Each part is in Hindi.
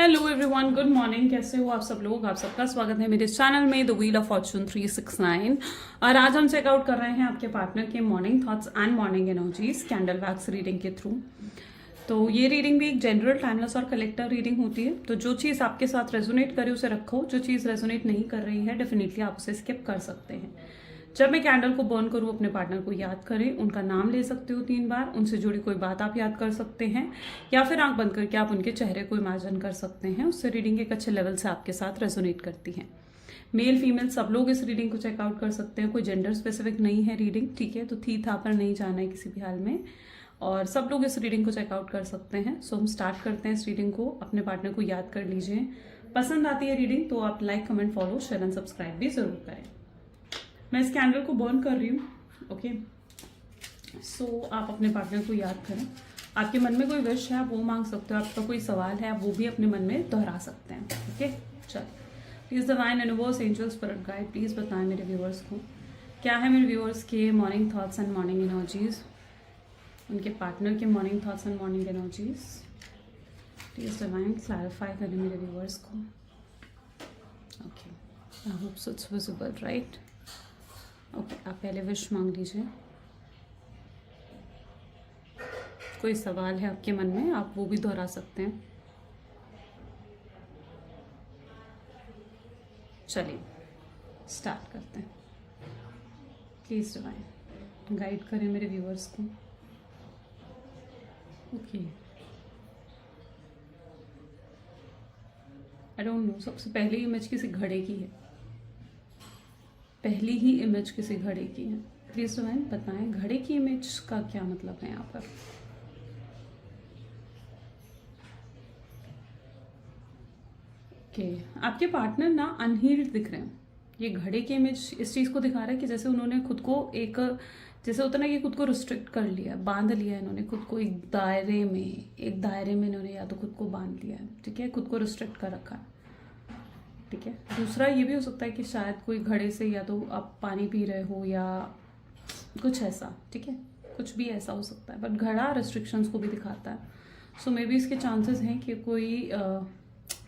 Hello everyone, good morning. कैसे हो आप सब लोग? आप सबका स्वागत है मेरे चैनल में द व्हील ऑफ फॉर्चून 369। और आज हम चेकआउट कर रहे हैं आपके पार्टनर के morning thoughts and morning energies candle wax reading के थ्रू। तो ये रीडिंग भी एक जनरल, टाइमलेस और कलेक्टिव रीडिंग होती है। तो जो चीज़ आपके साथ रेजोनेट करे उसे रखो, जो चीज़ रेजोनेट नहीं कर रही है डेफिनेटली आप उसे स्किप कर सकते हैं। जब मैं कैंडल को बर्न करूँ अपने पार्टनर को याद करें, उनका नाम ले सकते हो 3 बार, उनसे जुड़ी कोई बात आप याद कर सकते हैं या फिर आंख बंद करके आप उनके चेहरे को इमेजिन कर सकते हैं। उससे रीडिंग एक अच्छे लेवल से आपके साथ रेजोनेट करती है। मेल फीमेल सब लोग इस रीडिंग को चेकआउट कर सकते हैं, कोई जेंडर स्पेसिफिक नहीं है रीडिंग, ठीक है? तो थी था पर नहीं जाना है किसी भी हाल में, और सब लोग इस रीडिंग को चेकआउट कर सकते हैं। सो हम स्टार्ट करते हैं इस रीडिंग को। अपने पार्टनर को याद कर लीजिए। पसंद आती है रीडिंग तो आप like, comment, follow, share and subscribe भी जरूर करें। मैं इस कैंडल को बर्न कर रही हूँ। ओके, सो आप अपने पार्टनर को याद करें। आपके मन में कोई विश है आप वो मांग सकते हो, आपका कोई सवाल है आप वो भी अपने मन में दोहरा सकते हैं। ओके, चलो। Please divine universe, angel, spirit guide, please बताएं मेरे व्यूअर्स को क्या है मेरे व्यूअर्स के morning thoughts and morning energies, उनके पार्टनर के morning thoughts and morning energies. Please divine clarify करें मेरे व्यूअर्स को। Okay, I hope so it's visible, right? Okay, आप पहले विश मांग लीजिए। कोई सवाल है आपके मन में आप वो भी दोहरा सकते हैं। चलिए स्टार्ट करते हैं। प्लीज डिवाइन गाइड करें मेरे व्यूअर्स को। ओके, आई डोंट नो, सबसे पहली इमेज किसी घड़े की है, पहली ही इमेज किसी घड़े की है। प्लीज डिवाइन बताएं घड़े की इमेज का क्या मतलब है यहाँ पर। ओके, आपके पार्टनर ना अनहील्ड दिख रहे हैं। ये घड़े की इमेज इस चीज़ को दिखा रहा है कि जैसे उन्होंने खुद को एक, जैसे होता ना कि खुद को रिस्ट्रिक्ट कर लिया, बांध लिया इन्होंने खुद को एक दायरे में इन्होंने या तो खुद को बांध लिया है, ठीक है? खुद को रिस्ट्रिक्ट कर रखा है, ठीक है? दूसरा ये भी हो सकता है कि शायद कोई घड़े से या तो आप पानी पी रहे हो या कुछ ऐसा, ठीक है? कुछ भी ऐसा हो सकता है, बट घड़ा रिस्ट्रिक्शंस को भी दिखाता है। सो मे बी इसके चांसेस हैं कि कोई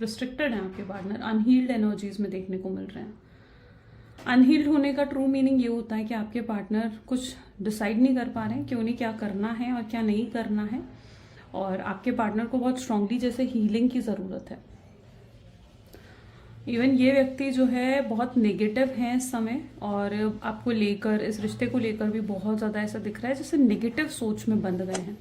रिस्ट्रिक्टेड है आपके पार्टनर, अनहील्ड एनर्जीज में देखने को मिल रहे हैं। अनहील्ड होने का ट्रू मीनिंग ये होता है कि आपके पार्टनर कुछ डिसाइड नहीं कर पा रहे हैं कि उन्हें क्या करना है और क्या नहीं करना है, और आपके पार्टनर को बहुत स्ट्रांगली जैसे हीलिंग की ज़रूरत है। इवन ये व्यक्ति जो है बहुत नेगेटिव है इस समय, और आपको लेकर, इस रिश्ते को लेकर भी बहुत ज़्यादा ऐसा दिख रहा है जैसे नेगेटिव सोच में बंध गए हैं।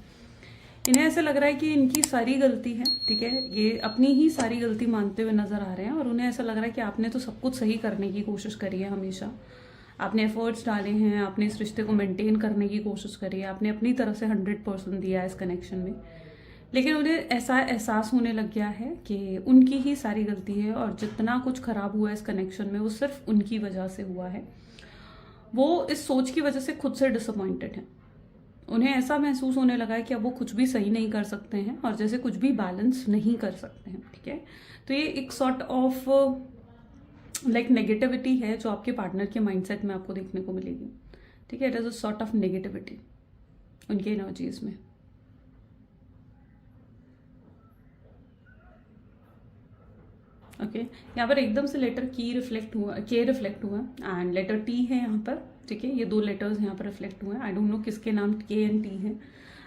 इन्हें ऐसा लग रहा है कि इनकी सारी गलती है, ठीक है? ये अपनी ही सारी गलती मानते हुए नजर आ रहे हैं, और उन्हें ऐसा लग रहा है कि आपने तो सब कुछ सही करने की कोशिश करी है हमेशा, आपने एफर्ट्स डाले हैं, आपने इस रिश्ते को मेंटेन करने की कोशिश करी है, आपने अपनी तरफ से 100% दिया है इस कनेक्शन में, लेकिन उन्हें ऐसा एहसास होने लग गया है कि उनकी ही सारी गलती है, और जितना कुछ खराब हुआ है इस कनेक्शन में वो सिर्फ उनकी वजह से हुआ है। वो इस सोच की वजह से खुद से डिसअपॉइंटेड है। उन्हें ऐसा महसूस होने लगा है कि अब वो कुछ भी सही नहीं कर सकते हैं और जैसे कुछ भी बैलेंस नहीं कर सकते हैं, ठीक है? तो ये एक सॉर्ट ऑफ लाइक नेगेटिविटी है जो आपके पार्टनर के माइंडसेट में आपको देखने को मिलेगी, ठीक है? It is a sort of negativity उनके एनर्जीज में। ओके, यहाँ पर एकदम से लेटर के रिफ्लेक्ट हुआ एंड लेटर टी है यहाँ पर, ठीक है? ये 2 लेटर्स यहाँ पर रिफ्लेक्ट हुए हैं। आई डोंट नो किसके नाम के एंड टी है,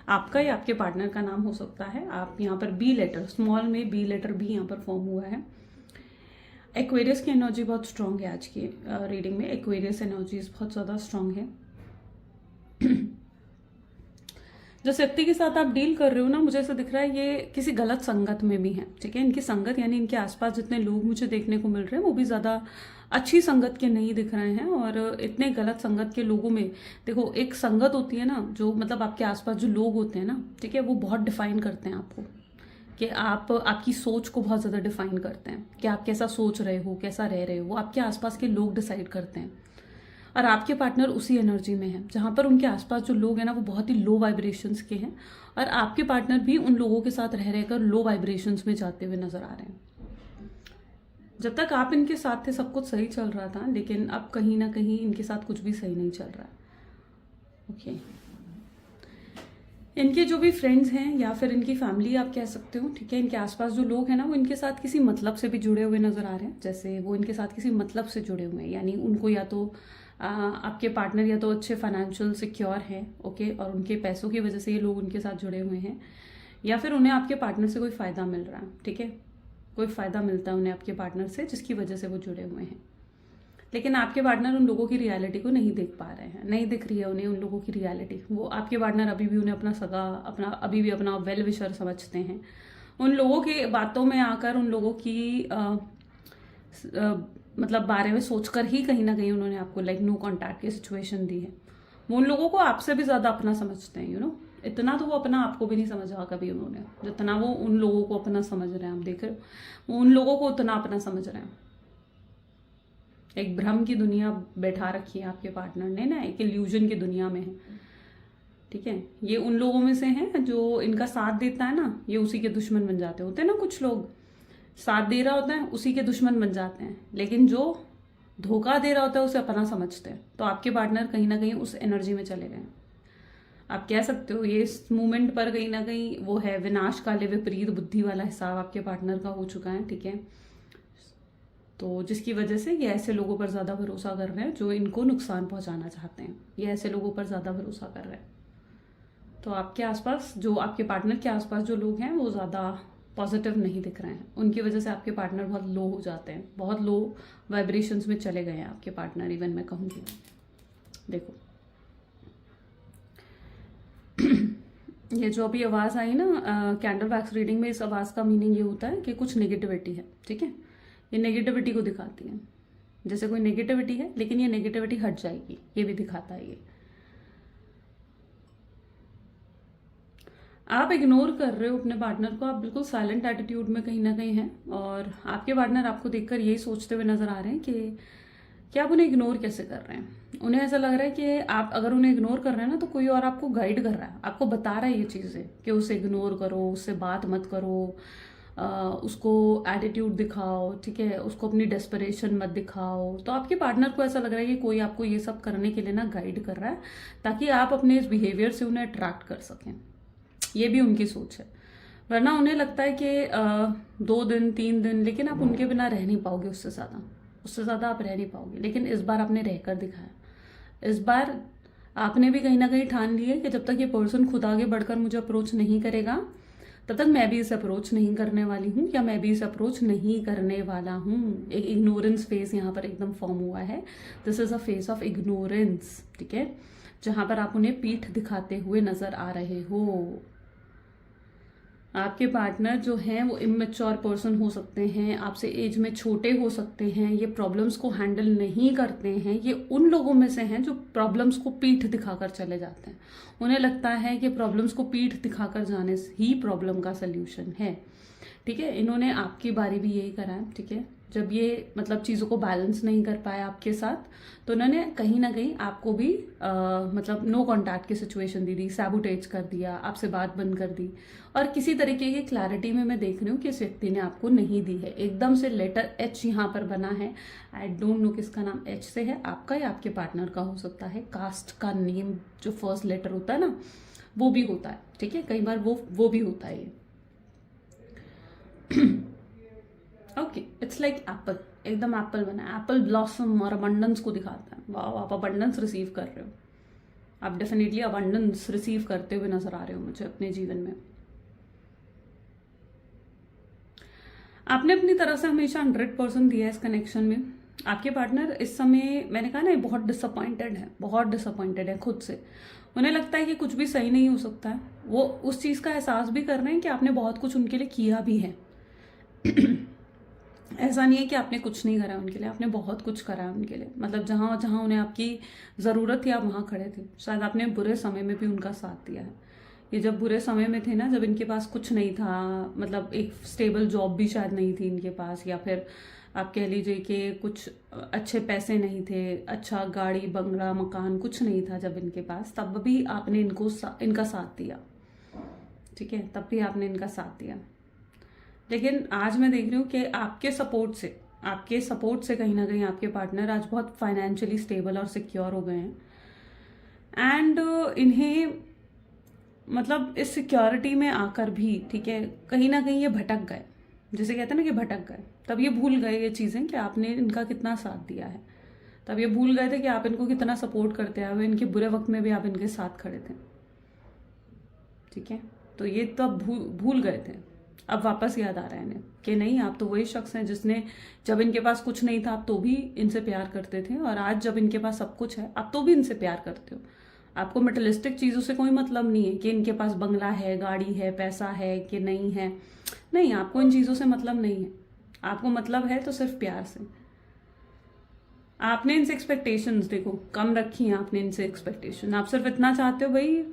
आपका या आपके पार्टनर का नाम हो सकता है। आप यहाँ पर बी लेटर, स्मॉल में बी लेटर भी यहाँ पर फॉर्म हुआ है। एक्वेरियस की एनर्जी बहुत स्ट्रांग है आज की रीडिंग में। एक्वेरियस एनर्जीज बहुत ज़्यादा स्ट्रांग है। जिस व्यक्ति के साथ आप डील कर रहे हो ना, मुझे ऐसा दिख रहा है ये किसी गलत संगत में भी है, ठीक है? इनकी संगत यानी इनके आसपास जितने लोग मुझे देखने को मिल रहे हैं वो भी ज़्यादा अच्छी संगत के नहीं दिख रहे हैं, और इतने गलत संगत के लोगों में देखो, एक संगत होती है ना जो मतलब आपके आसपास जो लोग होते हैं ना, ठीक है, वो बहुत डिफाइन करते हैं आपको, कि आप आपकी सोच को बहुत ज़्यादा डिफाइन करते हैं कि आप कैसा सोच रहे हो, कैसा रह रहे हो, वो आपके आसपास के लोग डिसाइड करते हैं। और आपके पार्टनर उसी एनर्जी में है जहाँ पर उनके आसपास जो लोग हैं ना वो बहुत ही लो वाइब्रेशंस के हैं, और आपके पार्टनर भी उन लोगों के साथ रह रहकर लो वाइब्रेशंस में जाते हुए नजर आ रहे हैं। जब तक आप इनके साथ थे सब कुछ सही चल रहा था, लेकिन अब कहीं ना कहीं इनके साथ कुछ भी सही नहीं चल रहा है। ओके, इनके जो भी फ्रेंड्स हैं या फिर इनकी फैमिली आप कह सकते हो, ठीक है, इनके आसपास जो लोग हैं ना, वो इनके साथ किसी मतलब से भी जुड़े हुए नजर आ रहे हैं। जैसे वो इनके साथ किसी मतलब से जुड़े हुए हैं, यानी उनको या तो आपके पार्टनर या तो अच्छे फाइनेंशियल सिक्योर हैं, ओके, और उनके पैसों की वजह से ये लोग उनके साथ जुड़े हुए हैं, या फिर उन्हें आपके पार्टनर से कोई फ़ायदा मिल रहा है, ठीक है, कोई फ़ायदा मिलता है उन्हें आपके पार्टनर से, जिसकी वजह से वो जुड़े हुए हैं। लेकिन आपके पार्टनर उन लोगों की रियलिटी को नहीं देख पा रहे हैं, नहीं दिख रही है उन्हें उन लोगों की रियलिटी। वो आपके पार्टनर अभी भी उन्हें अपना सगा, अपना अभी भी अपना वेल विशर समझते हैं। उन लोगों की बातों में आकर उन लोगों की मतलब बारे में सोचकर ही कहीं ना कहीं उन्होंने आपको लाइक नो कॉन्टैक्ट की सिचुएशन दी है। वो उन लोगों को आपसे भी ज़्यादा अपना समझते हैं, यू नो। इतना तो वो अपना आपको भी नहीं समझा कभी उन्होंने, जितना वो उन लोगों को अपना समझ रहे हैं। आप देख रहे हो, वो उन लोगों को उतना अपना समझ रहे हैं। एक भ्रम की दुनिया बैठा रखी है आपके पार्टनर ने ना, एक इल्यूजन की दुनिया में है, ठीक है। ये उन लोगों में से हैं जो इनका साथ देता है ना, ये उसी के दुश्मन बन जाते होते हैं ना। कुछ लोग साथ दे रहा होता है, उसी के दुश्मन बन जाते हैं, लेकिन जो धोखा दे रहा होता है उसे अपना समझते हैं। तो आपके पार्टनर कहीं ना कहीं उस एनर्जी में चले गए। आप कह सकते हो ये इस मोमेंट पर कहीं ना कहीं वो है विनाश काले विपरीत बुद्धि वाला हिसाब आपके पार्टनर का हो चुका है, ठीक है। तो जिसकी वजह से ये ऐसे लोगों पर ज़्यादा भरोसा कर रहे हैं जो इनको नुकसान पहुंचाना चाहते हैं। ये ऐसे लोगों पर ज़्यादा भरोसा कर रहे हैं। तो आपके आसपास जो आपके पार्टनर के आसपास जो लोग हैं वो ज़्यादा पॉजिटिव नहीं दिख रहे हैं। उनकी वजह से आपके पार्टनर बहुत लो हो जाते हैं, बहुत लो वाइब्रेशंस में चले गए हैं आपके पार्टनर। इवन मैं कहूँगी, देखो ये जो अभी आवाज़ आई ना कैंडल वैक्स रीडिंग में, इस आवाज़ का मीनिंग ये होता है कि कुछ नेगेटिविटी है, ठीक है। ये नेगेटिविटी को दिखाती है, जैसे कोई नेगेटिविटी है लेकिन ये नेगेटिविटी हट जाएगी, ये भी दिखाता है ये। आप इग्नोर कर रहे हो अपने पार्टनर को, आप बिल्कुल साइलेंट एटीट्यूड में कहीं ना कहीं हैं, और आपके पार्टनर आपको देखकर यही सोचते हुए नजर आ रहे हैं कि आप उन्हें इग्नोर कैसे कर रहे हैं। उन्हें ऐसा लग रहा है कि आप अगर उन्हें इग्नोर कर रहे हैं ना, तो कोई और आपको गाइड कर रहा है, आपको बता रहा है ये चीज़ें कि उसे इग्नोर करो, उससे बात मत करो, उसको एटीट्यूड दिखाओ, ठीक है, उसको अपनी डेस्परेशन मत दिखाओ। तो आपके पार्टनर को ऐसा लग रहा है कि कोई आपको ये सब करने के लिए ना गाइड कर रहा है, ताकि आप अपने इस बिहेवियर से उन्हें अट्रैक्ट कर सकें। ये भी उनकी सोच है। वरना उन्हें लगता है कि 2 दिन 3 दिन, लेकिन आप उनके बिना रह नहीं पाओगे, उससे ज़्यादा आप रह नहीं पाओगे। लेकिन इस बार आपने रहकर दिखाया। इस बार आपने भी कहीं ना कहीं ठान लिया कि जब तक ये पर्सन खुद आगे बढ़कर मुझे अप्रोच नहीं करेगा, तब तक मैं भी इसे अप्रोच नहीं करने वाली हूँ, या मैं भी इसे अप्रोच नहीं करने वाला हूँ। एक इग्नोरेंस फेस यहाँ पर एकदम फॉर्म हुआ है। This is a face of ignorance, ठीक है, जहां पर आप उन्हें पीठ दिखाते हुए नजर आ रहे हो। आपके पार्टनर जो हैं वो इमेच्योर पर्सन हो सकते हैं, आपसे एज में छोटे हो सकते हैं, ये प्रॉब्लम्स को हैंडल नहीं करते हैं। ये उन लोगों में से हैं जो प्रॉब्लम्स को पीठ दिखाकर चले जाते हैं। उन्हें लगता है कि प्रॉब्लम्स को पीठ दिखाकर जाने से ही प्रॉब्लम का सल्यूशन है, ठीक है। इन्होंने आपकी बारी भी यही करा है, ठीक है। जब ये मतलब चीज़ों को बैलेंस नहीं कर पाए आपके साथ, तो उन्होंने कहीं ना कहीं आपको भी मतलब नो कांटेक्ट की सिचुएशन दी थी, सैबोटेज कर दिया, आपसे बात बंद कर दी। और किसी तरीके की क्लैरिटी में मैं देख रही हूँ कि इस व्यक्ति ने आपको नहीं दी है। एकदम से लेटर एच यहाँ पर बना है। आई डोंट नो किसका नाम एच से है, आपका या आपके पार्टनर का हो सकता है। कास्ट का नेम जो फर्स्ट लेटर होता है ना, वो भी होता है, ठीक है, कई बार वो भी होता है ये। ओके, इट्स लाइक एप्पल, एकदम एप्पल बना है। एप्पल ब्लॉसम और अबंडेंस को दिखाता है। वाह, आप अबंडेंस रिसीव कर रहे हो, आप डेफिनेटली अबंडेंस रिसीव करते हुए नजर आ रहे हो मुझे अपने जीवन में। आपने अपनी तरफ से हमेशा 100% दिया है इस कनेक्शन में। आपके पार्टनर इस समय, मैंने कहा ना, बहुत डिसअपॉइंटेड है, बहुत डिसअपॉइंटेड है खुद से। उन्हें लगता है कि कुछ भी सही नहीं हो सकता है। वो उस चीज़ का एहसास भी कर रहे हैं कि आपने बहुत कुछ उनके लिए किया भी है। ऐसा नहीं है कि आपने कुछ नहीं करा उनके लिए, आपने बहुत कुछ करा है उनके लिए। मतलब जहाँ जहाँ उन्हें आपकी ज़रूरत थी आप वहाँ खड़े थे। शायद आपने बुरे समय में भी उनका साथ दिया है। ये जब बुरे समय में थे ना, जब इनके पास कुछ नहीं था, मतलब एक स्टेबल जॉब भी शायद नहीं थी इनके पास, या फिर आप कह लीजिए कि कुछ अच्छे पैसे नहीं थे, अच्छा गाड़ी बंगला मकान कुछ नहीं था जब इनके पास, तब भी आपने इनका साथ दिया, ठीक है, तब भी आपने इनका साथ दिया। लेकिन आज मैं देख रही हूँ कि आपके सपोर्ट से कहीं ना कहीं आपके पार्टनर आज बहुत फाइनेंशियली स्टेबल और सिक्योर हो गए हैं। एंड इन्हें मतलब इस सिक्योरिटी में आकर भी, ठीक है, कहीं ना कहीं ये भटक गए। जैसे कहते हैं ना कि भटक गए, तब ये भूल गए ये चीज़ें कि आपने इनका कितना साथ दिया है। तब ये भूल गए थे कि आप इनको कितना सपोर्ट करते आए हुए, इनके बुरे वक्त में भी आप इनके साथ खड़े थे। ठीक है, तो ये तब भूल गए थे। अब वापस याद आ रहा है इन्हें कि नहीं, आप तो वही शख्स हैं जिसने जब इनके पास कुछ नहीं था आप तो भी इनसे प्यार करते थे, और आज जब इनके पास सब कुछ है आप तो भी इनसे प्यार करते हो। आपको मटेरियलिस्टिक चीज़ों से कोई मतलब नहीं है कि इनके पास बंगला है, गाड़ी है, पैसा है कि नहीं है। नहीं, आपको इन चीज़ों से मतलब नहीं है। आपको मतलब है तो सिर्फ प्यार से। आपने इनसे एक्सपेक्टेशंस देखो कम रखी हैं। आपने इनसे एक्सपेक्टेशन, आप सिर्फ इतना चाहते हो भाई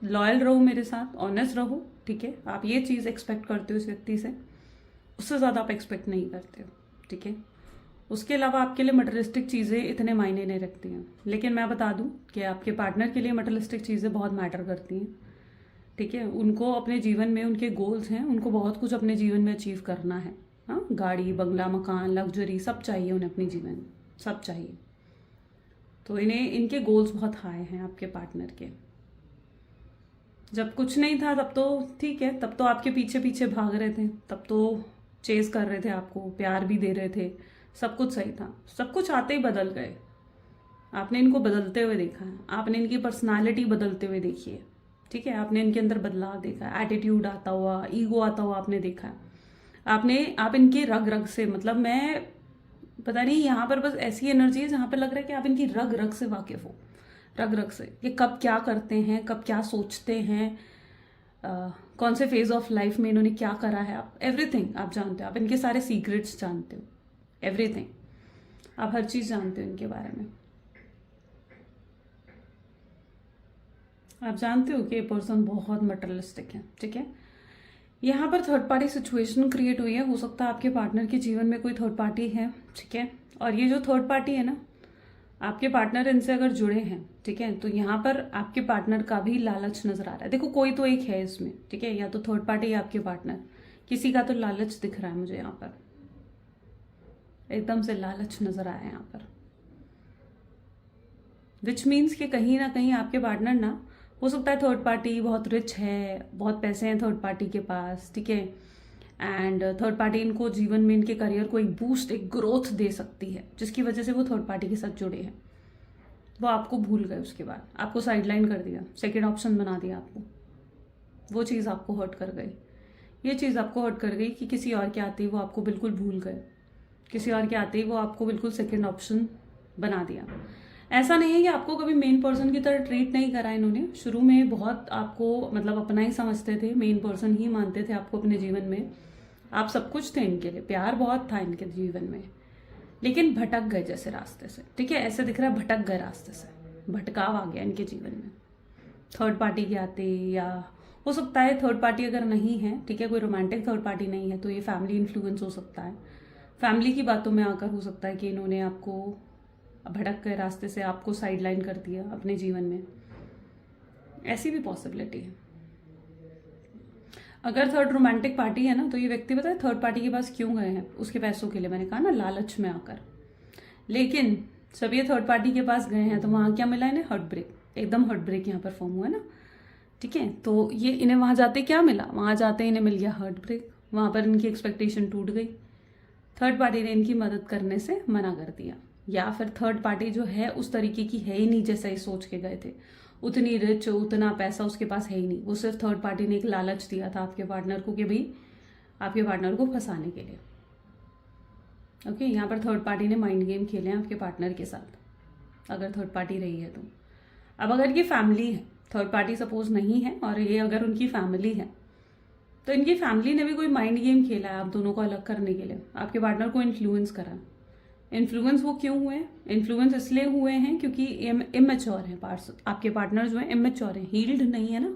लॉयल रहो मेरे साथ, ऑनेस्ट रहो। ठीक है, आप ये चीज़ एक्सपेक्ट करते हो इस व्यक्ति से, उससे ज़्यादा आप एक्सपेक्ट नहीं करते हो। ठीक है, उसके अलावा आपके लिए मटेरियलिस्टिक चीज़ें इतने मायने नहीं रखती हैं। लेकिन मैं बता दूं कि आपके पार्टनर के लिए मटेरियलिस्टिक चीज़ें बहुत मैटर करती हैं। ठीक है, उनको अपने जीवन में उनके गोल्स हैं, उनको बहुत कुछ अपने जीवन में अचीव करना है। हाँ, गाड़ी, बंगला, मकान, लग्जरी सब चाहिए उन्हें अपने जीवन में, सब चाहिए। तो इन्हें इनके गोल्स बहुत हाई हैं आपके पार्टनर के। जब कुछ नहीं था तब तो ठीक है, तब तो आपके पीछे पीछे भाग रहे थे, तब तो चेज कर रहे थे, आपको प्यार भी दे रहे थे, सब कुछ सही था। सब कुछ आते ही बदल गए। आपने इनको बदलते हुए देखा है, आपने इनकी पर्सनालिटी बदलते हुए देखी है। ठीक है, आपने इनके अंदर बदलाव देखा है, एटीट्यूड आता हुआ, ईगो आता हुआ आपने देखा है। आप इनके रग रग से, मतलब मैं पता नहीं, यहाँ पर बस ऐसी एनर्जी है जहाँ पे लग रहा है कि आप इनकी रग रग से वाकिफ हो, रग रग से, कि कब क्या करते हैं, कब क्या सोचते हैं, कौन से फेज ऑफ लाइफ में इन्होंने क्या करा है, आप एवरीथिंग आप जानते हो। आप इनके सारे सीक्रेट्स जानते हो, एवरीथिंग, आप हर चीज जानते हो इनके बारे में। आप जानते हो कि ये पर्सन बहुत मटेरियलिस्टिक है। ठीक है, यहाँ पर थर्ड पार्टी सिचुएशन क्रिएट हुई है। हो सकता है आपके पार्टनर के जीवन में कोई थर्ड पार्टी है। ठीक है, और ये जो थर्ड पार्टी है ना, आपके पार्टनर इनसे अगर जुड़े हैं, ठीक है, तो यहाँ पर आपके पार्टनर का भी लालच नजर आ रहा है। देखो, कोई तो एक है इसमें, ठीक है, या तो थर्ड पार्टी या आपके पार्टनर, किसी का तो लालच दिख रहा है मुझे यहाँ पर, एकदम से लालच नजर आया है यहाँ पर। विच मीन्स कि कहीं ना कहीं आपके पार्टनर ना, हो सकता है थर्ड पार्टी बहुत रिच है, बहुत पैसे हैं थर्ड पार्टी के पास। ठीक है, एंड थर्ड पार्टी इनको जीवन में, इनके करियर को एक बूस्ट, एक ग्रोथ दे सकती है, जिसकी वजह से वो थर्ड पार्टी के साथ जुड़े हैं। वो आपको भूल गए, उसके बाद आपको साइडलाइन कर दिया, सेकेंड ऑप्शन बना दिया आपको। वो चीज़ आपको हर्ट कर गई, ये चीज़ आपको हर्ट कर गई कि किसी और के आते ही वो आपको बिल्कुल भूल गए, किसी और के आते ही वो आपको बिल्कुल सेकेंड ऑप्शन बना दिया। ऐसा नहीं है कि आपको कभी मेन पर्सन की तरह ट्रीट नहीं करा इन्होंने। शुरू में बहुत आपको मतलब अपना ही समझते थे, मेन पर्सन ही मानते थे आपको अपने जीवन में, आप सब कुछ थे इनके लिए, प्यार बहुत था इनके जीवन में। लेकिन भटक गए जैसे रास्ते से। ठीक है, ऐसे दिख रहा है भटक गए रास्ते से, भटकाव आ गया इनके जीवन में थर्ड पार्टी के आते, या हो सकता है थर्ड पार्टी अगर नहीं है, ठीक है, कोई रोमांटिक थर्ड पार्टी नहीं है, तो ये फैमिली इन्फ्लुएंस हो सकता है। फैमिली की बातों में आकर हो सकता है कि इन्होंने आपको भटक गए रास्ते से, आपको साइडलाइन कर दिया अपने जीवन में। ऐसी भी पॉसिबिलिटी है। अगर थर्ड रोमांटिक पार्टी है ना, तो ये व्यक्ति पता है थर्ड पार्टी के पास क्यों गए हैं? उसके पैसों के लिए, मैंने कहा ना, लालच में आकर। लेकिन जब ये थर्ड पार्टी के पास गए हैं तो वहां क्या मिला इन्हें? हार्ट ब्रेक, एकदम हार्ट ब्रेक यहाँ पर फॉर्म हुआ ना। ठीक है, तो ये इन्हें वहां जाते क्या मिला? वहां जाते इन्हें मिल गया हार्ट ब्रेक, वहां पर इनकी एक्सपेक्टेशन टूट गई। थर्ड पार्टी ने इनकी मदद करने से मना कर दिया, या फिर थर्ड पार्टी जो है उस तरीके की है ही नहीं जैसा ये सोच के गए थे, उतनी रिच, उतना पैसा उसके पास है ही नहीं। वो सिर्फ थर्ड पार्टी ने एक लालच दिया था आपके पार्टनर को कि भाई आपके पार्टनर को फंसाने के लिए। ओके, यहाँ पर थर्ड पार्टी ने माइंड गेम खेले हैं आपके पार्टनर के साथ, अगर थर्ड पार्टी रही है तो। अब अगर ये फैमिली है, थर्ड पार्टी सपोज नहीं है, और ये अगर उनकी फैमिली है, तो इनकी फैमिली ने भी कोई माइंड गेम खेला है आप दोनों को अलग करने के लिए, आपके पार्टनर को इन्फ्लुएंस करा। इन्फ्लुएंस वो क्यों हुए? इन्फ्लुएंस इसलिए हुए हैं क्योंकि इमेच्योर है आपके पार्टनर जो है, इमेच्योर है, हील्ड नहीं है ना,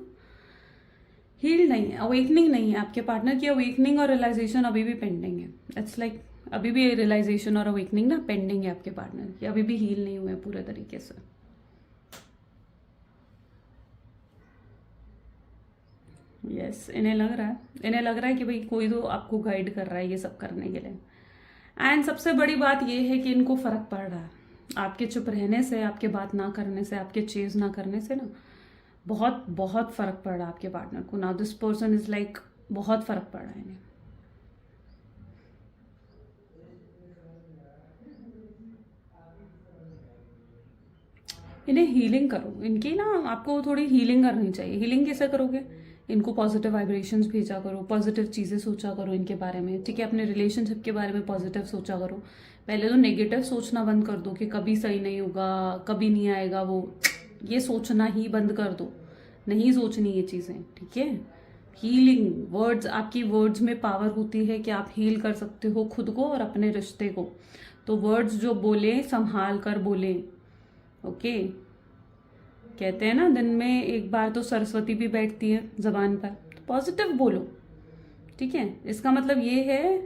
हील्ड नहीं है, अवेकनिंग नहीं है। आपके पार्टनर की अवेकनिंग और रियलाइजेशन अभी भी पेंडिंग है। इट्स लाइक अभी भी रियलाइजेशन और अवेकनिंग ना पेंडिंग है आपके पार्टनर की, अभी भी हील नहीं हुए पूरे तरीके से। यस, इन्हें लग रहा है कि भाई कोई तो आपको गाइड कर रहा है ये सब करने के लिए। एंड सबसे बड़ी बात ये है कि इनको फर्क पड़ रहा है आपके चुप रहने से, आपके बात ना करने से, आपके चेज ना करने से ना, बहुत बहुत फर्क पड़ रहा है आपके पार्टनर को। Now this person is like बहुत फर्क पड़ रहा है इन्हें। इन्हें हीलिंग करो, इनकी ना आपको थोड़ी हीलिंग करनी चाहिए। हीलिंग कैसे करोगे? इनको पॉजिटिव वाइब्रेशंस भेजा करो, पॉजिटिव चीज़ें सोचा करो इनके बारे में, ठीक है? अपने रिलेशनशिप के बारे में पॉजिटिव सोचा करो। पहले तो नेगेटिव सोचना बंद कर दो कि कभी सही नहीं होगा, कभी नहीं आएगा वो, ये सोचना ही बंद कर दो। नहीं सोचनी ये चीज़ें, ठीक है? हीलिंग वर्ड्स, आपकी वर्ड्स में पावर होती है कि आप हील कर सकते हो खुद को और अपने रिश्ते को। तो वर्ड्स जो बोले संभाल कर बोले, ओके? कहते हैं ना दिन में एक बार तो सरस्वती भी बैठती है जबान पर। तो पॉजिटिव बोलो, ठीक है? इसका मतलब ये है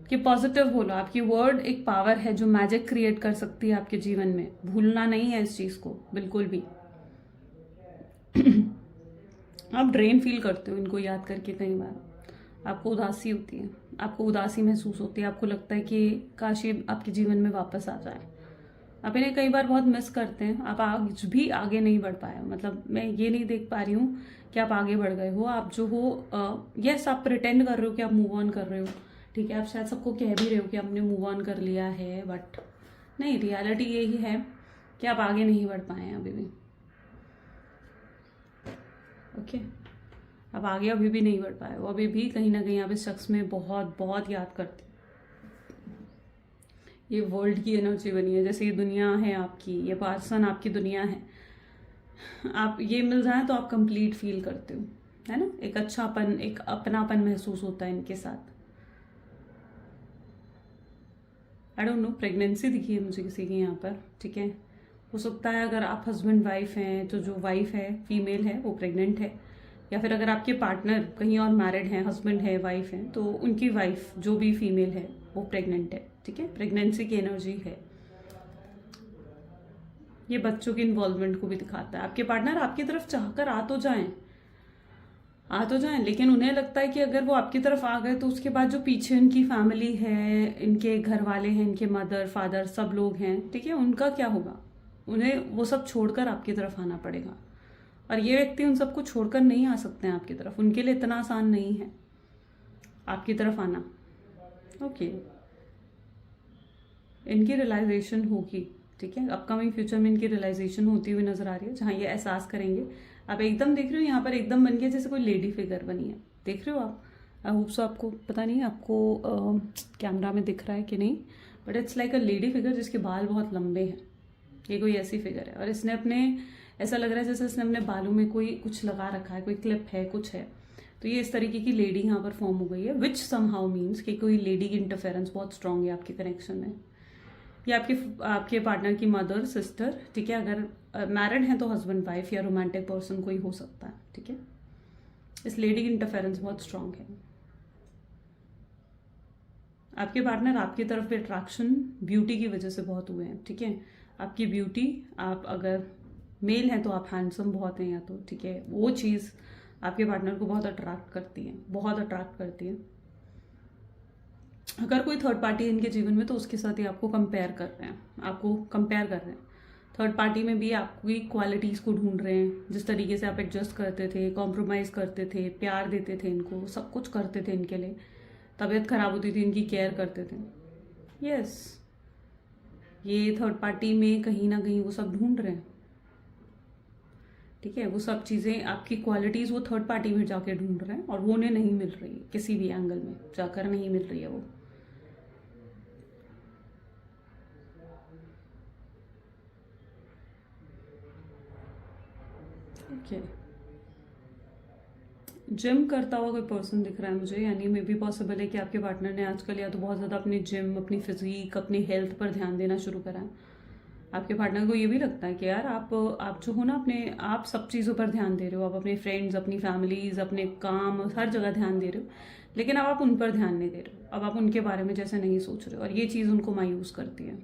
कि पॉजिटिव बोलो। आपकी वर्ड एक पावर है जो मैजिक क्रिएट कर सकती है आपके जीवन में। भूलना नहीं है इस चीज को बिल्कुल भी। आप ड्रेन फील करते हो इनको याद करके, कई बार आपको उदासी होती है, आपको उदासी महसूस होती है, आपको लगता है कि काश ये आपके जीवन में वापस आ जाए। आप इन्हें कई बार बहुत मिस करते हैं। आप आज भी आगे नहीं बढ़ पाए हो, मतलब मैं ये नहीं देख पा रही हूँ कि आप आगे बढ़ गए हो। आप जो हो, यस आप प्रिटेंड कर रहे हो कि आप मूव ऑन कर रहे हो, ठीक है? आप शायद सबको कह भी रहे हो कि आपने मूव ऑन कर लिया है, बट नहीं, रियलिटी यही है कि आप आगे नहीं बढ़ पाए हैं अभी भी, ओके? आप आगे अभी भी नहीं बढ़ पाए हो, अभी भी कहीं ना कहीं आप इस शख्स में बहुत बहुत याद करते हो। ये वर्ल्ड की एनर्जी बनी है, जैसे ये दुनिया है आपकी, ये पर्सन आपकी दुनिया है। आप ये मिल जाए तो आप कंप्लीट फील करते हो, है ना? एक अच्छापन, एक अपनापन महसूस होता है इनके साथ। आई डोंट नो, प्रेगनेंसी दिखी है मुझे किसी की यहाँ पर, ठीक है? हो सकता है अगर आप हस्बैंड वाइफ हैं तो जो वाइफ है फीमेल है वो प्रेग्नेंट है, या फिर अगर आपके पार्टनर कहीं और मैरिड हैं, हस्बैंड है वाइफ है, तो उनकी वाइफ जो भी फीमेल है वो प्रेग्नेंट है, ठीक है? प्रेगनेंसी की एनर्जी है। ये बच्चों की इन्वॉल्वमेंट को भी दिखाता है। आपके पार्टनर आपकी तरफ चाहकर आ तो जाएं, लेकिन उन्हें लगता है कि अगर वो आपकी तरफ आ गए तो उसके बाद जो पीछे इनकी फैमिली है, इनके घर वाले हैं, इनके मदर फादर सब लोग हैं, ठीक है? उनका क्या होगा? उन्हें वो सब छोड़कर आपकी तरफ आना पड़ेगा, और ये व्यक्ति उन सबको छोड़कर नहीं आ सकते हैं आपकी तरफ। उनके लिए इतना आसान नहीं है आपकी तरफ आना, ओके? इनकी रियलाइजेशन होगी, ठीक है? अपकमिंग फ्यूचर में इनकी रियलाइजेशन होती हुई नजर आ रही है, जहाँ ये एहसास करेंगे। आप एकदम देख रहे हो यहाँ पर एकदम बन गया जैसे कोई लेडी फिगर बनी है, देख रहे हो आप? I hope so. आपको पता नहीं आपको कैमरा में दिख रहा है कि नहीं, but it's like a lady figure जिसके बाल बहुत लंबे हैं। ये कोई ऐसी फिगर है, और इसने अपने, ऐसा लग रहा है जैसे इसने अपने बालों में कोई कुछ लगा रखा है, कोई क्लिप है, कुछ है। तो ये इस तरीके की लेडी यहाँ पर फॉर्म हो गई है, विच समहाउ मीन्स कि कोई लेडी की इंटरफेरेंस बहुत स्ट्रांग है आपके कनेक्शन में। या आपके पार्टनर की मदर, सिस्टर, ठीक है? अगर मैरिड हैं तो हस्बैंड वाइफ या रोमांटिक पर्सन कोई हो सकता है, ठीक है? इस लेडी की इंटरफेरेंस बहुत स्ट्रांग है। आपके पार्टनर आपकी तरफ भी अट्रैक्शन ब्यूटी की वजह से बहुत हुए हैं, ठीक है? आपकी ब्यूटी, आप अगर मेल हैं तो आप हैंडसम बहुत हैं या तो, ठीक है? वो चीज़ आपके पार्टनर को बहुत अट्रैक्ट करती है, बहुत अट्रैक्ट करती है। अगर कोई थर्ड पार्टी है इनके जीवन में तो उसके साथ ही आपको कंपेयर कर रहे हैं, थर्ड पार्टी में भी आपकी क्वालिटीज़ को ढूंढ रहे हैं। जिस तरीके से आप एडजस्ट करते थे, कॉम्प्रोमाइज़ करते थे, प्यार देते थे इनको, सब कुछ करते थे इनके लिए, तबीयत खराब होती थी इनकी केयर करते थे, यस ये थर्ड पार्टी में कहीं ना कहीं वो सब ढूंढ रहे हैं, ठीक है? वो सब चीज़ें, आपकी क्वालिटीज़ वो थर्ड पार्टी में जाके ढूंढ रहे हैं, और वो उन्हें नहीं मिल रही है, किसी भी एंगल में जाकर नहीं मिल रही है वो। ओके, जिम करता हुआ कोई पर्सन दिख रहा है मुझे, यानी मे बी पॉसिबल है कि आपके पार्टनर ने आजकल या तो बहुत ज़्यादा अपनी जिम, अपनी फिजिक, अपनी हेल्थ पर ध्यान देना शुरू करा है। आपके पार्टनर को ये भी लगता है कि यार आप जो हो ना, अपने आप सब चीज़ों पर ध्यान दे रहे हो, आप अपने फ्रेंड्स, अपनी फैमिलीज, अपने काम, हर जगह ध्यान दे रहे हो, लेकिन अब आप उन पर ध्यान नहीं दे रहे हो, अब आप उनके बारे में जैसे नहीं सोच रहे हो, और ये चीज़ उनको मायूस करती है।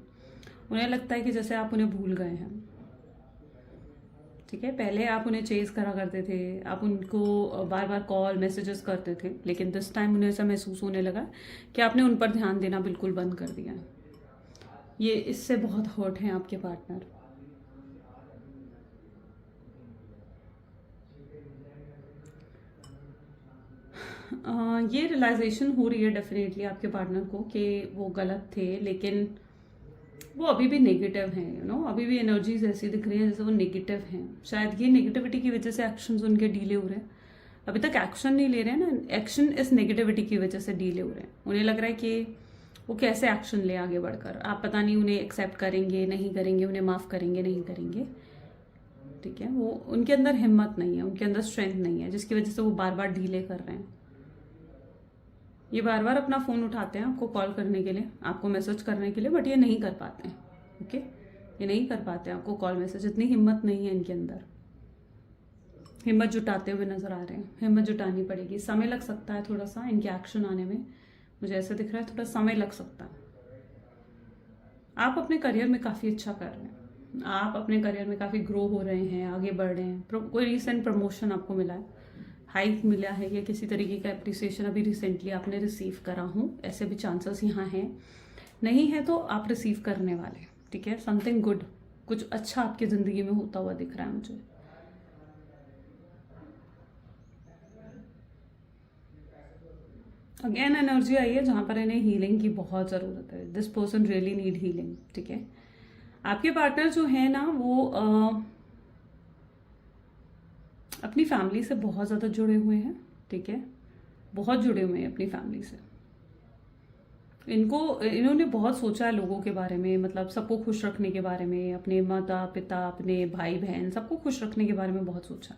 उन्हें लगता है कि जैसे आप उन्हें भूल गए हैं, ठीक है? पहले आप उन्हें चेज करा करते थे, आप उनको बार बार कॉल मैसेजेस करते थे, लेकिन दिस टाइम उन्हें ऐसा महसूस होने लगा कि आपने उन पर ध्यान देना बिल्कुल बंद कर दिया है। ये इससे बहुत हर्ट हैं आपके पार्टनर। ये रियलाइजेशन हो रही है डेफिनेटली आपके पार्टनर को कि वो गलत थे, लेकिन वो अभी भी नेगेटिव हैं, अभी भी एनर्जीज ऐसी दिख रही है जैसे वो नेगेटिव हैं। शायद ये नेगेटिविटी की वजह से एक्शंस उनके डीले हो रहे हैं, अभी तक एक्शन नहीं ले रहे हैं ना, एक्शन इस नेगेटिविटी की वजह से डीले हो रहे हैं। उन्हें लग रहा है कि वो कैसे एक्शन ले आगे बढ़कर, आप पता नहीं उन्हें एक्सेप्ट करेंगे नहीं करेंगे, उन्हें माफ़ करेंगे नहीं करेंगे, ठीक है। वो उनके अंदर हिम्मत नहीं है, उनके अंदर स्ट्रेंथ नहीं है, जिसकी वजह से वो बार बार डीले कर रहे हैं। ये बार बार अपना फ़ोन उठाते हैं आपको कॉल करने के लिए, आपको मैसेज करने के लिए, बट ये नहीं कर पाते हैं। ओके, ये नहीं कर पाते हैं आपको कॉल मैसेज, इतनी हिम्मत नहीं है इनके अंदर। हिम्मत जुटाते हुए नजर आ रहे हैं, हिम्मत जुटानी पड़ेगी, समय लग सकता है थोड़ा सा इनके एक्शन आने में। मुझे ऐसे दिख रहा है थोड़ा समय लग सकता है। आप अपने करियर में काफ़ी अच्छा कर रहे हैं, आप अपने करियर में काफ़ी ग्रो हो रहे हैं, आगे बढ़ रहे हैं। कोई रिसेंट प्रमोशन आपको मिला है, हाइक मिला है, या किसी तरीके का अप्रिसिएशन अभी रिसेंटली आपने रिसीव करा हूँ, ऐसे भी चांसेस यहाँ हैं। नहीं है तो आप रिसीव करने वाले, ठीक है। समथिंग गुड, कुछ अच्छा आपकी ज़िंदगी में होता हुआ दिख रहा है मुझे। अगेन एनर्जी आई है जहाँ पर इन्हें हीलिंग की बहुत ज़रूरत है। This person really need healing, ठीक है। आपके पार्टनर जो है ना वो अपनी फैमिली से बहुत ज़्यादा जुड़े हुए हैं, ठीक है, बहुत जुड़े हुए हैं अपनी फैमिली से। इन्होंने बहुत सोचा है लोगों के बारे में, मतलब सबको खुश रखने के बारे में, अपने माता पिता, अपने भाई बहन, सबको खुश रखने के बारे में बहुत सोचा।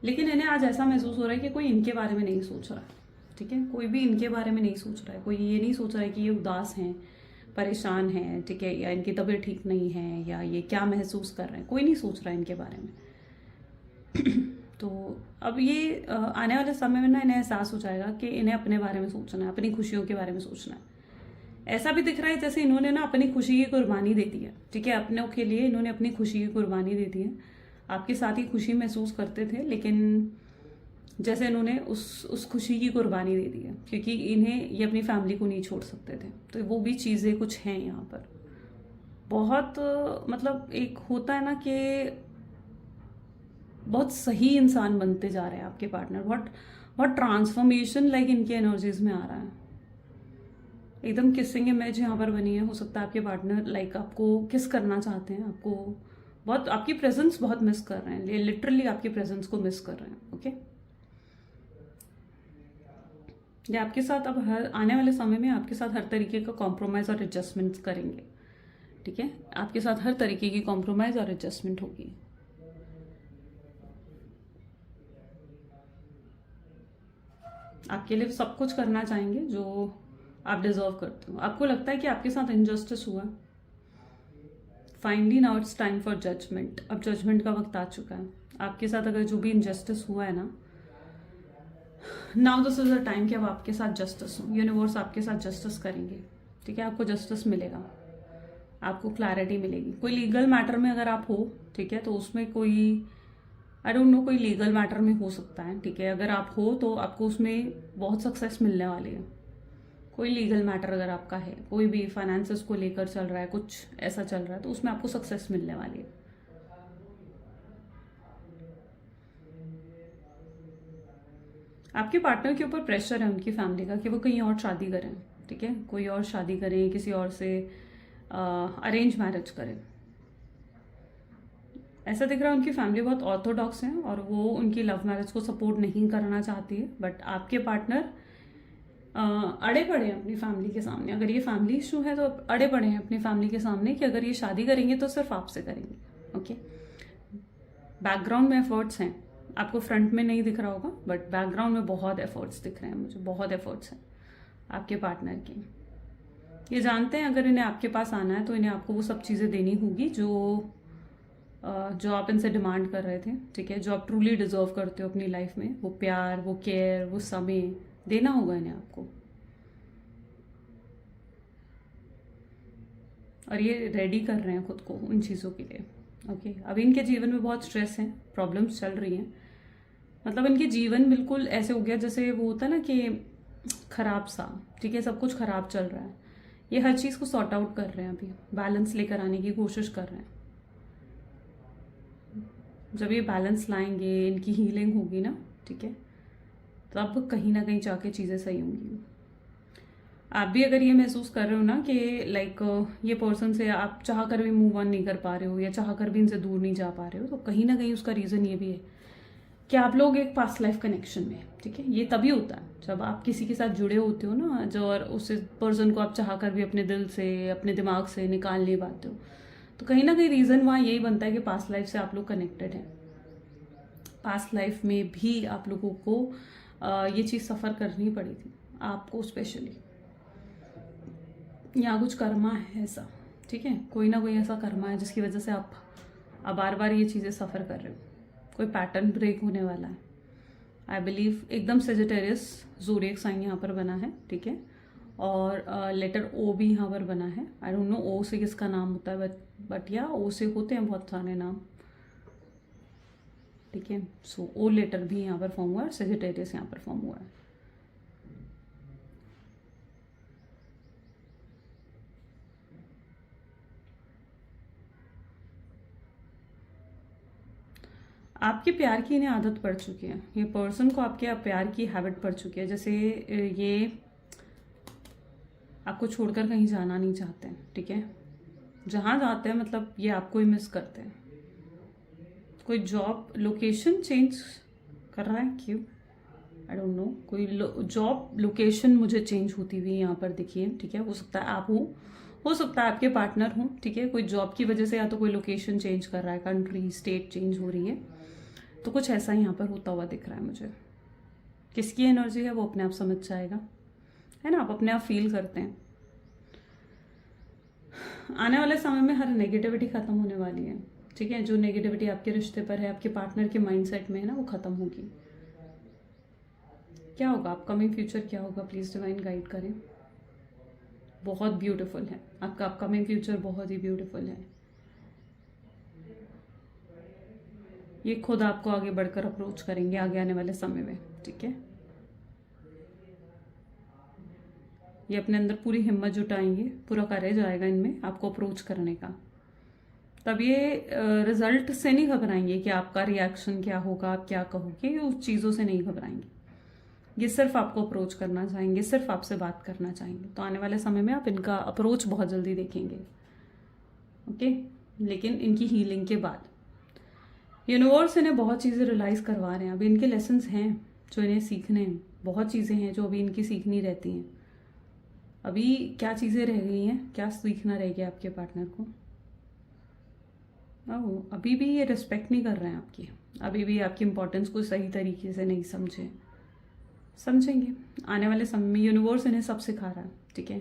लेकिन इन्हें आज ऐसा महसूस हो रहा है कि कोई इनके बारे में नहीं सोच रहा है, ठीक है। कोई भी इनके बारे में नहीं सोच रहा है, कोई ये नहीं सोच रहा है कि ये उदास हैं, परेशान हैं, ठीक है, या इनकी तबीयत ठीक नहीं है, या ये क्या महसूस कर रहे हैं, कोई नहीं सोच रहा है इनके बारे में। तो अब ये आने वाले समय में ना इन्हें एहसास हो जाएगा कि इन्हें अपने बारे में सोचना है, अपनी खुशियों के बारे में सोचना है। ऐसा भी दिख रहा है जैसे इन्होंने ना अपनी खुशी की कुर्बानी दे दी है, ठीक है। अपनों के लिए इन्होंने अपनी खुशी की कुर्बानी दे दी है। आपके साथ ही खुशी महसूस करते थे, लेकिन जैसे इन्होंने उस खुशी की कुर्बानी दे दी है, क्योंकि इन्हें ये अपनी फैमिली को नहीं छोड़ सकते थे। तो वो भी चीज़ें कुछ हैं यहाँ पर। बहुत मतलब एक होता है ना कि बहुत सही इंसान बनते जा रहे हैं आपके पार्टनर। बहुत बहुत ट्रांसफॉर्मेशन लाइक इनकी एनर्जीज में आ रहा है। एकदम किसिंग इमेज यहाँ पर बनी है। हो सकता है आपके पार्टनर लाइक आपको किस करना चाहते हैं, आपको बहुत, आपकी प्रेजेंस बहुत मिस कर रहे हैं, लिटरली आपकी प्रेजेंस को मिस कर रहे हैं। ओके, ये आपके साथ अब हर आने वाले समय में आपके साथ हर तरीके का कॉम्प्रोमाइज़ और एडजस्टमेंट करेंगे, ठीक है। आपके साथ हर तरीके की कॉम्प्रोमाइज़ और एडजस्टमेंट होगी। आपके लिए सब कुछ करना चाहेंगे जो आप डिजर्व करते हो। आपको लगता है कि आपके साथ इनजस्टिस हुआ, finally now it's time for judgement. अब जजमेंट का वक्त आ चुका है। आपके साथ अगर जो भी इनजस्टिस हुआ है ना, now this is a time कि अब आपके साथ जस्टिस हो। यूनिवर्स आपके साथ जस्टिस करेंगे, ठीक है। आपको जस्टिस मिलेगा, आपको क्लैरिटी मिलेगी। कोई लीगल मैटर में अगर आप हो, ठीक है, तो उसमें कोई आई डोंट नो, कोई लीगल मैटर में हो सकता है, ठीक है। अगर आप हो तो आपको उसमें बहुत सक्सेस मिलने वाली है। कोई लीगल मैटर अगर आपका है, कोई भी फाइनेंसेस को लेकर चल रहा है, कुछ ऐसा चल रहा है, तो उसमें आपको सक्सेस मिलने वाली है। आपके पार्टनर के ऊपर प्रेशर है उनकी फैमिली का कि वो कहीं और शादी करें, ठीक है, कोई और शादी करें, किसी और से अरेंज मैरिज करें। ऐसा दिख रहा है उनकी फैमिली बहुत ऑर्थोडॉक्स है और वो उनकी लव मैरिज को सपोर्ट नहीं करना चाहती है। बट आपके पार्टनर अड़े पड़े हैं अपनी फैमिली के सामने। अगर ये फैमिली इशू है तो अड़े पड़े हैं अपनी फैमिली के सामने कि अगर ये शादी करेंगे तो सिर्फ आपसे करेंगे। ओके, बैकग्राउंड में एफर्ट्स हैं, आपको फ्रंट में नहीं दिख रहा होगा, बट बैकग्राउंड में बहुत एफर्ट्स दिख रहे हैं मुझे, बहुत एफर्ट्स हैं आपके पार्टनर के। ये जानते हैं अगर इन्हें आपके पास आना है तो इन्हें आपको वो सब चीज़ें देनी होगी जो आप इनसे डिमांड कर रहे थे, ठीक है, जो आप ट्रूली डिजर्व करते हो अपनी लाइफ में। वो प्यार, वो केयर, वो समय देना होगा इन्हें आपको। और ये रेडी कर रहे हैं खुद को उन चीज़ों के लिए। ओके, अब इनके जीवन में बहुत स्ट्रेस है, प्रॉब्लम्स चल रही हैं। मतलब इनके जीवन बिल्कुल ऐसे हो गया जैसे वो होता है ना कि खराब सा, ठीक है, सब कुछ खराब चल रहा है। ये हर चीज़ को सॉर्ट आउट कर रहे हैं, अभी बैलेंस लेकर आने की कोशिश कर रहे हैं। जब ये बैलेंस लाएंगे, इनकी हीलिंग होगी ना, ठीक है, तब कहीं ना कहीं जाके चीज़ें सही होंगी। आप भी अगर ये महसूस कर रहे हो ना कि लाइक ये पर्सन से आप चाह कर भी मूव ऑन नहीं कर पा रहे हो या चाह कर भी इनसे दूर नहीं जा पा रहे हो, तो कहीं ना कहीं उसका रीज़न ये भी है कि आप लोग एक पास्ट लाइफ कनेक्शन में, ठीक है। ये तभी होता है जब आप किसी के साथ जुड़े होते हो ना, जो और उस पर्सन को आप चाह कर भी अपने दिल से, अपने दिमाग से निकाल नहीं पाते हो, तो कहीं ना कहीं रीज़न वहाँ यही बनता है कि पास्ट लाइफ से आप लोग कनेक्टेड हैं। पास्ट लाइफ में भी आप लोगों को ये चीज़ सफ़र करनी पड़ी थी, आपको स्पेशली। यहाँ कुछ कर्मा है ऐसा, ठीक है। कोई ना कोई ऐसा कर्मा है जिसकी वजह से आप बार बार ये चीज़ें सफ़र कर रहे हो। कोई पैटर्न ब्रेक होने वाला है, आई बिलीव। एकदम सेजिटेरियस ज़ोडिएक साइन यहाँ पर बना है, ठीक है। और लेटर ओ भी यहाँ पर बना है। आई डोंट नो ओ से किसका नाम होता है, बट या ओ से होते हैं बहुत सारे नाम, ठीक है। सो ओ लेटर भी यहाँ पर फॉर्म हुआ है, सेजिटेरियस यहाँ पर फॉर्म हुआ है। आपके प्यार की इन्हें आदत पड़ चुकी है, ये पर्सन को आपके प्यार की हैबिट पड़ चुकी है। जैसे ये आपको छोड़कर कहीं जाना नहीं चाहते हैं, ठीक है। जहाँ जाते हैं मतलब ये आपको ही मिस करते हैं। कोई जॉब लोकेशन चेंज कर रहा है, क्यों? I don't know. कोई जॉब लोकेशन मुझे चेंज होती हुई यहाँ पर दिखी है, ठीक है। हो सकता है आप हो सकता है आपके पार्टनर हो, ठीक है। कोई जॉब की वजह से या तो कोई लोकेशन चेंज कर रहा है, कंट्री स्टेट चेंज हो रही है, तो कुछ ऐसा यहाँ पर होता हुआ दिख रहा है मुझे। किसकी एनर्जी है वो अपने आप समझ जाएगा, है ना। आप अपने आप फील करते हैं। आने वाले समय में हर नेगेटिविटी खत्म होने वाली है, ठीक है। जो नेगेटिविटी आपके रिश्ते पर है, आपके पार्टनर के माइंडसेट में है ना, वो खत्म होगी। क्या होगा अपकमिंग फ्यूचर, क्या होगा? प्लीज डिवाइन गाइड करें। बहुत ब्यूटीफुल है आपका अपकमिंग फ्यूचर, बहुत ही ब्यूटीफुल है। ये खुद आपको आगे बढ़कर अप्रोच करेंगे आगे आने वाले समय में, ठीक है। ये अपने अंदर पूरी हिम्मत जुटाएंगे, पूरा करेज आएगा इनमें आपको अप्रोच करने का। तब ये रिजल्ट से नहीं घबराएंगे कि आपका रिएक्शन क्या होगा, आप क्या कहोगे, उस चीज़ों से नहीं घबराएंगे। ये सिर्फ आपको अप्रोच करना चाहेंगे, सिर्फ आपसे बात करना चाहेंगे। तो आने वाले समय में आप इनका अप्रोच बहुत जल्दी देखेंगे, ओके। लेकिन इनकी हीलिंग के बाद यूनिवर्स इन्हें बहुत चीज़ें रियलाइज करवा रहे हैं। अभी इनके लेसन्स हैं जो इन्हें सीखने हैं, बहुत चीज़ें हैं जो अभी इनकी सीखनी रहती हैं। अभी क्या चीज़ें रह गई हैं, क्या सीखना रह गया आपके पार्टनर को? अभी भी ये रिस्पेक्ट नहीं कर रहे हैं आपकी, अभी भी आपकी इंपॉर्टेंस को सही तरीके से नहीं समझेंगे। आने वाले समय में यूनिवर्स इन्हें सब सिखा रहा है, ठीक है।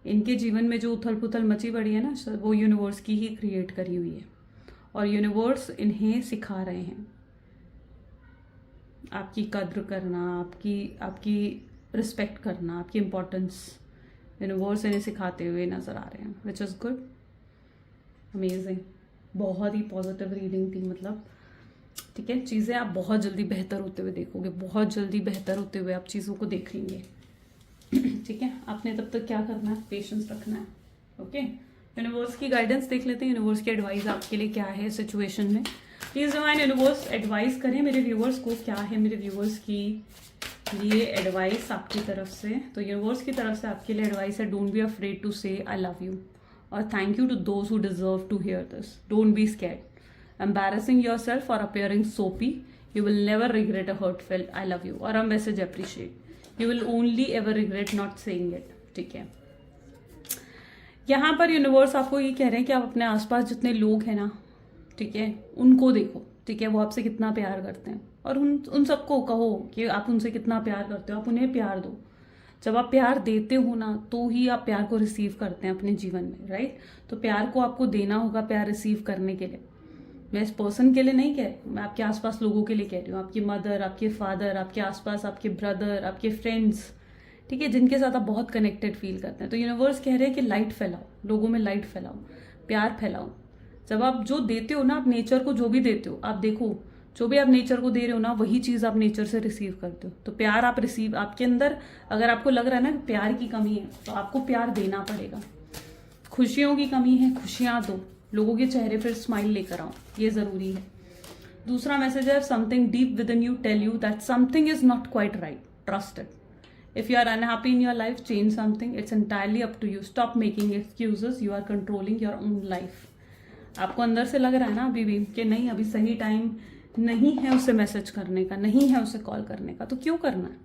इनके जीवन में जो उथल पुथल मची पड़ी है ना, वो यूनिवर्स की ही क्रिएट करी हुई है, और यूनिवर्स इन्हें सिखा रहे हैं आपकी कद्र करना, आपकी रिस्पेक्ट करना, आपकी इम्पोर्टेंस। यूनिवर्स इन्हें सिखाते हुए नज़र आ रहे हैं, विच इज़ गुड, अमेजिंग। बहुत ही पॉजिटिव रीडिंग थी, मतलब ठीक है। चीज़ें आप बहुत जल्दी बेहतर होते हुए देखोगे, बहुत जल्दी बेहतर होते हुए आप चीज़ों को देखेंगे, ठीक है। आपने तब तक क्या करना है, पेशेंस रखना है, ओके। यूनिवर्स की गाइडेंस देख लेते हैं, यूनिवर्स की एडवाइस आपके लिए क्या है सिचुएशन में। प्लीज डिवाइन यूनिवर्स एडवाइस करें मेरे व्यूवर्स को, क्या है मेरे व्यूवर्स की लिए एडवाइस आपकी तरफ से। तो यूनिवर्स की तरफ से आपके लिए एडवाइस है, don't be afraid to say I love you, और thank you to those who deserve to hear this. Don't be scared embarrassing yourself और appearing soppy, you will never regret a heartfelt I love you और a message appreciate, you will only ever regret not saying it, ठीक है। यहाँ पर यूनिवर्स आपको ये कह रहे हैं कि आप अपने आसपास जितने लोग हैं ना, ठीक है, उनको देखो, ठीक है। वो आपसे कितना प्यार करते हैं, और उन सबको कहो कि आप उनसे कितना प्यार करते हो, आप उन्हें प्यार दो। जब आप प्यार देते हो ना, तो ही आप प्यार को रिसीव करते हैं अपने जीवन में, राइट। तो प्यार को आपको देना होगा प्यार रिसीव करने के लिए। मैं इस पर्सन के लिए नहीं कह रही, मैं आपके आसपास लोगों के लिए कह रही हूँ। आपकी मदर, आपके फादर, आपके आसपास आपके ब्रदर, आपके फ्रेंड्स, ठीक है, जिनके साथ आप बहुत कनेक्टेड फील करते हैं। तो यूनिवर्स कह रहे हैं कि लाइट फैलाओ, लोगों में लाइट फैलाओ, प्यार फैलाओ। जब आप जो देते हो ना, आप नेचर को जो भी देते हो, आप देखो जो भी आप नेचर को दे रहे हो ना, वही चीज़ आप नेचर से रिसीव करते हो। तो प्यार आप रिसीव, आपके अंदर अगर आपको लग रहा है ना कि प्यार की कमी है, तो आपको प्यार देना पड़ेगा। खुशियों की कमी है, खुशियाँ दो, लोगों के चेहरे पर स्माइल लेकर आओ, ये ज़रूरी है। दूसरा मैसेज है, something deep within you tell you that something is not quite right, trust it. If you are unhappy in your life, change something. It's entirely up to you. Stop making excuses. You are controlling your own life. आपको अंदर से लग रहा है ना अभी भी कि नहीं, अभी सही टाइम नहीं है उसे मैसेज करने का, नहीं है उसे कॉल करने का, तो क्यों करना है?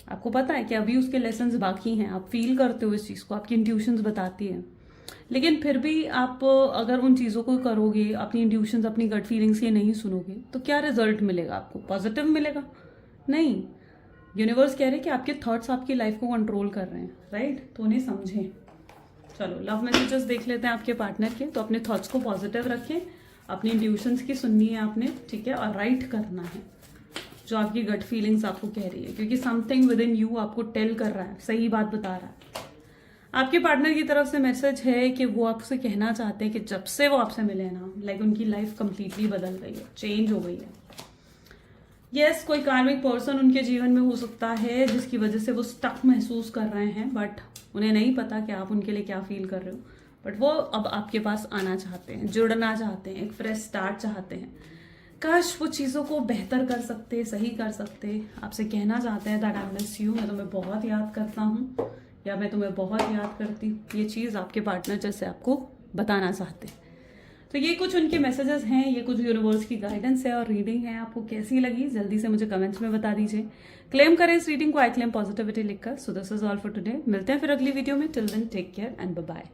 आपको पता है कि अभी उसके लेसन्स बाकी हैं, आप फील करते हो इस चीज़ को, आपकी इंट्यूशंस बताती है. लेकिन फिर भी आप अगर उन चीज़ों को करोगे, अपनी इंट्यूशंस, अपनी गट फीलिंग्स ये नहीं सुनोगे, तो क्या रिजल्ट मिलेगा आपको? पॉजिटिव मिलेगा? नहीं. यूनिवर्स कह रहे हैं कि आपके थॉट्स आपकी लाइफ को कंट्रोल कर रहे हैं, राइट? तो उन्हें समझें. चलो लव मैसेजेस देख लेते हैं आपके पार्टनर के. तो अपने थॉट्स को पॉजिटिव रखें, अपनी इंट्यूशंस की सुननी है आपने, ठीक है, और राइट करना है जो आपकी गट फीलिंग्स आपको कह रही है, क्योंकि समथिंग विद इन यू आपको टेल कर रहा है, सही बात बता रहा है. आपके पार्टनर की तरफ से मैसेज है कि वो आपसे कहना चाहते हैं कि जब से वो आपसे मिले ना, लाइक उनकी लाइफ कंप्लीटली बदल गई है, चेंज हो गई है. यस, कोई कार्मिक पर्सन उनके जीवन में हो सकता है जिसकी वजह से वो स्टक महसूस कर रहे हैं, बट उन्हें नहीं पता कि आप उनके लिए क्या फील कर रहे हो. बट वो अब आपके पास आना चाहते हैं, जुड़ना चाहते हैं, एक फ्रेश स्टार्ट चाहते हैं. काश वो चीज़ों को बेहतर कर सकते, सही कर सकते. आपसे कहना चाहते हैं दैट आई मिस यू, मैं तुम्हें बहुत याद करता हूँ, या मैं तुम्हें बहुत याद करती हूँ. ये चीज़ आपके पार्टनर जैसे आपको बताना चाहते हैं. तो ये कुछ उनके मैसेजेस हैं, ये कुछ यूनिवर्स की गाइडेंस है और रीडिंग है. आपको कैसी लगी जल्दी से मुझे कमेंट्स में बता दीजिए. क्लेम करें इस रीडिंग को, आई क्लेम पॉजिटिविटी लिखकर. So this is all for today. मिलते हैं फिर अगली वीडियो में. Till then take care and bye bye.